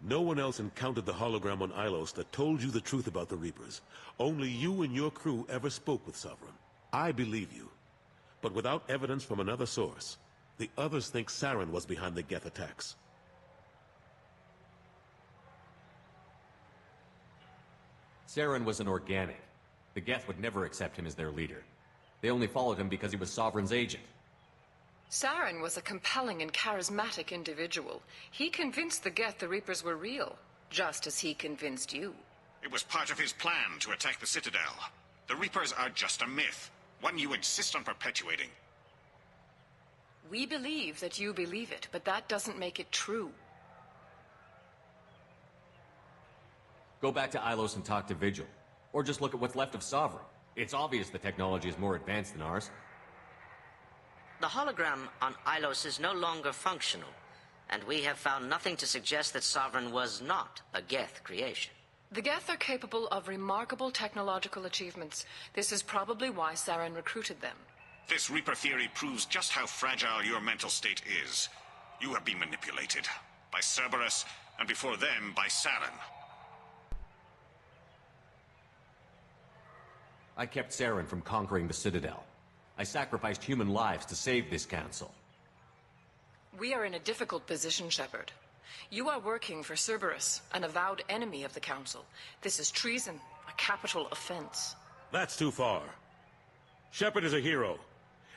no one else encountered the hologram on Ilos that told you the truth about the Reapers. Only you and your crew ever spoke with Sovereign. I believe you. But without evidence from another source, the others think Saren was behind the Geth attacks. Saren was an organic. The Geth would never accept him as their leader. They only followed him because he was Sovereign's agent. Saren was a compelling and charismatic individual. He convinced the Geth the Reapers were real, just as he convinced you. It was part of his plan to attack the Citadel. The Reapers are just a myth, one you insist on perpetuating. We believe that you believe it, but that doesn't make it true. Go back to Ilos and talk to Vigil. Or just look at what's left of Sovereign. It's obvious the technology is more advanced than ours. The hologram on Ilos is no longer functional, and we have found nothing to suggest that Sovereign was not a Geth creation. The Geth are capable of remarkable technological achievements. This is probably why Saren recruited them. This Reaper theory proves just how fragile your mental state is. You have been manipulated. By Cerberus, and before them, by Saren. I kept Saren from conquering the Citadel. I sacrificed human lives to save this council. We are in a difficult position, Shepard. You are working for Cerberus, an avowed enemy of the Council. This is treason, a capital offense. That's too far. Shepard is a hero.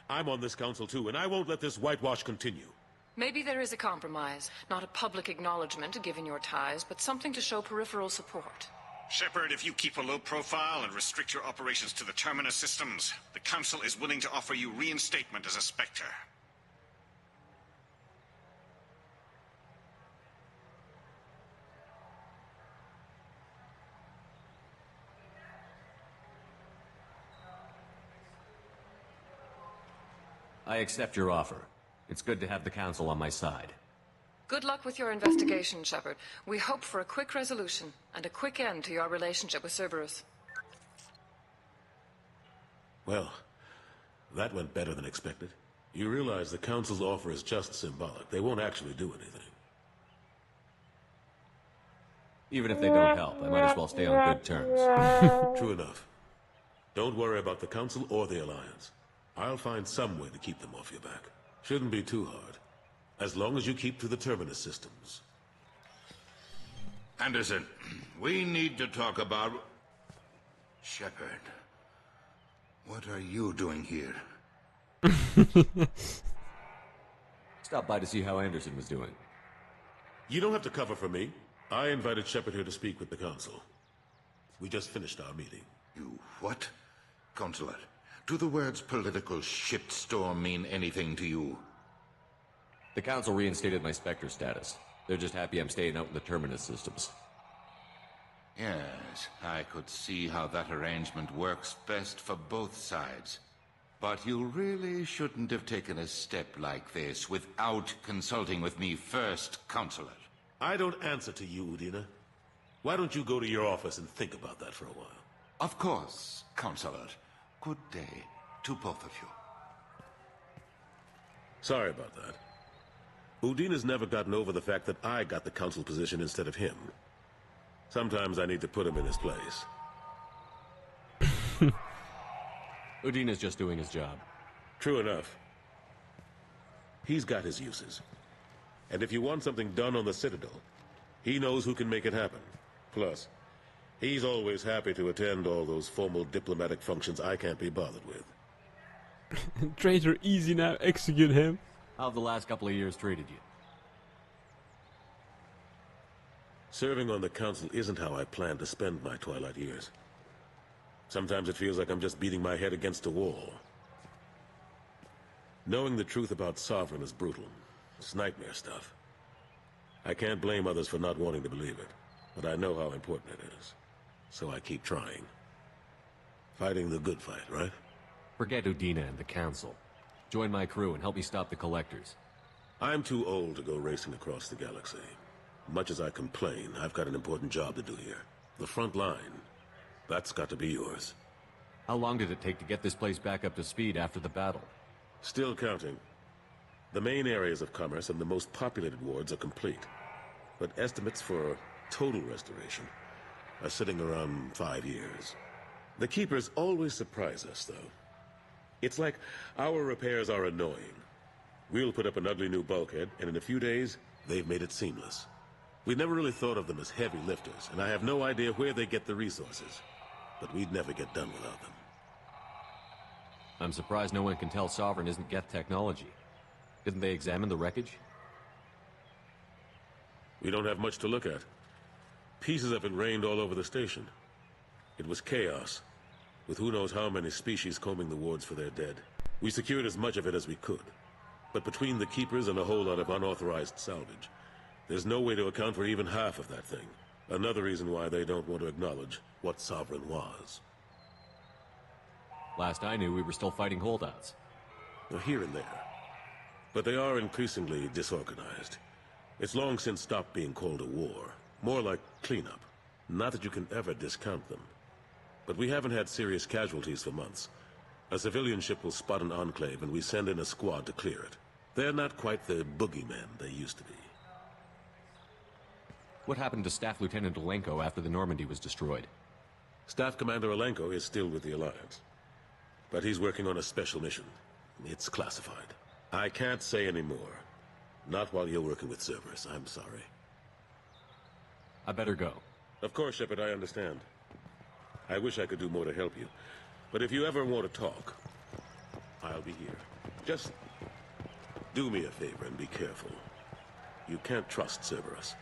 I'm on this council too, and I won't let this whitewash continue. Maybe there is a compromise. Not a public acknowledgement given your ties, but something to show peripheral support. Shepard, if you keep a low profile and restrict your operations to the Terminus systems, the Council is willing to offer you reinstatement as a Spectre. I accept your offer. It's good to have the Council on my side. Good luck with your investigation, Shepard. We hope for a quick resolution and a quick end to your relationship with Cerberus. Well, that went better than expected. You realize the Council's offer is just symbolic. They won't actually do anything. Even if they don't help, I might as well stay on good terms. True enough. Don't worry about the Council or the Alliance. I'll find some way to keep them off your back. Shouldn't be too hard. As long as you keep to the Terminus systems. Anderson, we need to talk about... Shepard. What are you doing here? Stop by to see how Anderson was doing. You don't have to cover for me. I invited Shepard here to speak with the Council. We just finished our meeting. You what? Consulate, do the words political shitstorm mean anything to you? The Council reinstated my Spectre status. They're just happy I'm staying out in the Terminus systems. Yes, I could see how that arrangement works best for both sides. But you really shouldn't have taken a step like this without consulting with me first, Consulate. I don't answer to you, Udina. Why don't you go to your office and think about that for a while? Of course, Consulate. Good day to both of you. Sorry about that. Udina's never gotten over the fact that I got the Council position instead of him. Sometimes I need to put him in his place. Udina's just doing his job. True enough. He's got his uses. And if you want something done on the Citadel, he knows who can make it happen. Plus, he's always happy to attend all those formal diplomatic functions I can't be bothered with. Traitor, easy now, execute him. How have the last couple of years treated you? Serving on the Council isn't how I plan to spend my twilight years. Sometimes it feels like I'm just beating my head against a wall. Knowing the truth about Sovereign is brutal. It's nightmare stuff. I can't blame others for not wanting to believe it, but I know how important it is. So I keep trying. Fighting the good fight, right? Forget Udina and the Council. Join my crew and help me stop the Collectors. I'm too old to go racing across the galaxy. Much as I complain, I've got an important job to do here. The front line. That's got to be yours. How long did it take to get this place back up to speed after the battle? Still counting. The main areas of commerce and the most populated wards are complete. But estimates for total restoration are sitting around 5 years. The Keepers always surprise us, though. It's like our repairs are annoying. We'll put up an ugly new bulkhead, and in a few days, they've made it seamless. We never really thought of them as heavy lifters, and I have no idea where they get the resources. But we'd never get done without them. I'm surprised no one can tell Sovereign isn't Geth technology. Didn't they examine the wreckage? We don't have much to look at. Pieces of it rained all over the station. It was chaos, with who knows how many species combing the wards for their dead. We secured as much of it as we could. But between the Keepers and a whole lot of unauthorized salvage, there's no way to account for even half of that thing. Another reason why they don't want to acknowledge what Sovereign was. Last I knew, we were still fighting holdouts. Here and there. But they are increasingly disorganized. It's long since stopped being called a war. More like cleanup. Not that you can ever discount them. But we haven't had serious casualties for months. A civilian ship will spot an enclave and we send in a squad to clear it. They're not quite the boogeymen they used to be. What happened to Staff Lieutenant Alenko after the Normandy was destroyed? Staff Commander Alenko is still with the Alliance. But he's working on a special mission. It's classified. I can't say any more. Not while you're working with Cerberus, I'm sorry. I better go. Of course, Shepard, I understand. I wish I could do more to help you. But if you ever want to talk, I'll be here. Just Do me a favor and be careful. You can't trust Cerberus.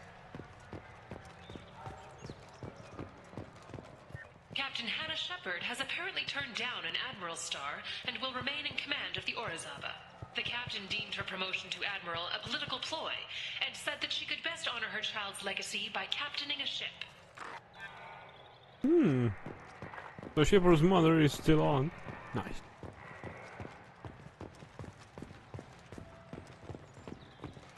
Captain Hannah Shepard has apparently turned down an Admiral's star and will remain in command of the Orizaba. The captain deemed her promotion to Admiral a political ploy and said that she could best honor her child's legacy by captaining a ship. So Shepard's mother is still on. Nice.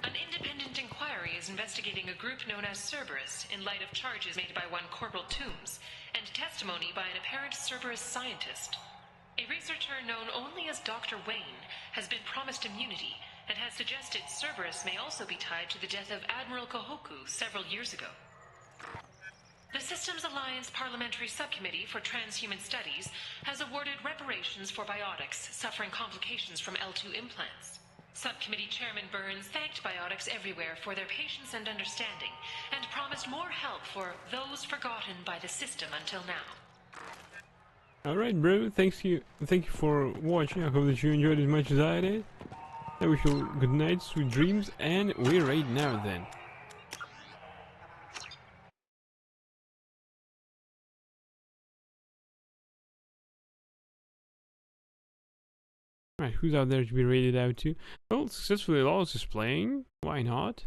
An independent inquiry is investigating a group known as Cerberus in light of charges made by one Corporal Toombs and testimony by an apparent Cerberus scientist. A researcher known only as Dr. Wayne has been promised immunity and has suggested Cerberus may also be tied to the death of Admiral Kohoku several years ago. The Systems Alliance Parliamentary Subcommittee for Transhuman Studies has awarded reparations for biotics suffering complications from L2 implants. Subcommittee Chairman Burns thanked biotics everywhere for their patience and understanding, and promised more help for those forgotten by the system until now. Alright, bro, thank you for watching. I hope that you enjoyed as much as I did. I wish you good night, sweet dreams, and we're right now then. Right, who's out there to be rated out to? Well, successfully lost is playing. Why not?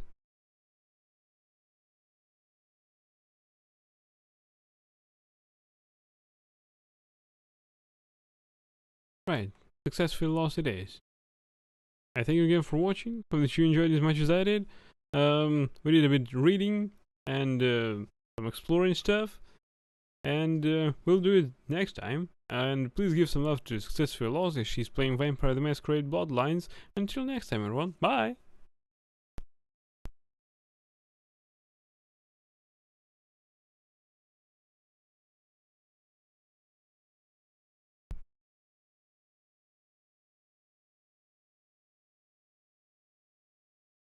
Right, successfully lost it is. I thank you again for watching. Hope that you enjoyed as much as I did. We did a bit reading and some exploring stuff. And we'll do it next time. And please give some love to Successfully Lost as she's playing Vampire the Masquerade Bloodlines. Until next time, everyone. Bye!